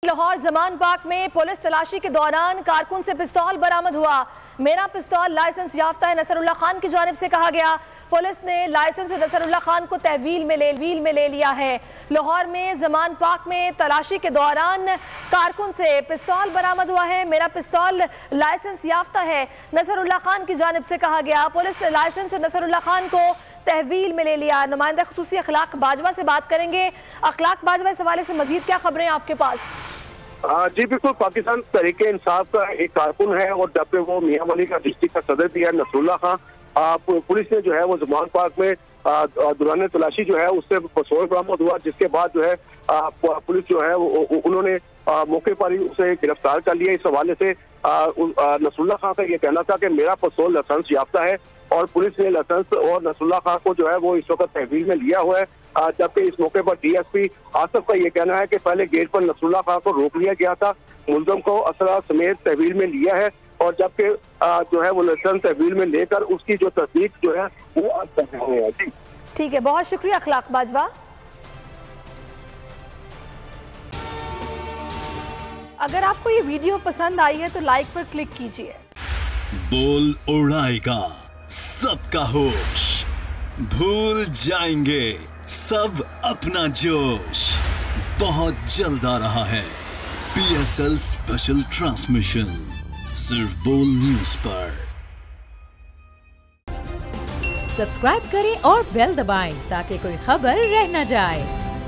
Lahore Zaman park में police तलाशी के दौरान कारकुन से पिस्तौल बरामद हुआ। मेरा पिस्तौल लाइसेंस याफ्ता है, नसरुल्लाह खान की जानिब से कहा गया। पुलिस ने लाइसेंस नसरुल्लाह खान को तहवील में ले लिया है। लाहौर में जमान पार्क में तलाशी के दौरान कारकुन से पिस्तौल बरामद हुआ है। मेरा पिस्तौल लाइसेंस याफ्ता है, नसरुल्लाह खान की जानिब से कहा गया। पुलिस ने लाइसेंस नसरुल्लाह खान को तहवील में ले लिया। नुमाइंदा खुसूसी अखलाक बाजवा से बात करेंगे। अखलाक बाजवा, इस हवाले से मजीद क्या खबरें आपके पास? जी बिल्कुल, पाकिस्तान तहरीके इंसाफ का एक कारकुन है और जबकि वो मियां वाली का डिस्ट्रिक्ट का सदर भी है, नसरुल्लाह खान। पुलिस ने जो है वो जमान पार्क में दौरान तलाशी जो है उससे पिस्तौल बरामद हुआ, जिसके बाद जो है पुलिस जो है उन्होंने मौके पर ही उसे गिरफ्तार कर लिया। इस हवाले से नसरुल्लाह खान का ये कहना था कि मेरा पिस्तौल लाइसेंस याफ्ता है और पुलिस ने लाइसेंस और नसरुल्लाह खान को जो है वो इस वक्त तहवील में लिया हुआ है। जबकि इस मौके पर डीएसपी आसिफ का ये कहना है कि पहले गेट पर नसरुल्लाह खान को रोक लिया गया था, मुलजम को असरा समेत तहवील में लिया है और जबकि जो है वो लाइसेंस तहवील में लेकर उसकी जो तस्दीक जो है वो आज कर रहे हैं। जी ठीक है, बहुत शुक्रिया अखलाक बाजवा। अगर आपको ये वीडियो पसंद आई है तो लाइक पर क्लिक कीजिए। बोल उड़ाएगा सबका होश, भूल जाएंगे सब अपना जोश। बहुत जल्द आ रहा है PSL स्पेशल ट्रांसमिशन, सिर्फ बोल न्यूज पर। सब्सक्राइब करें और बेल दबाएं ताकि कोई खबर रह न जाए।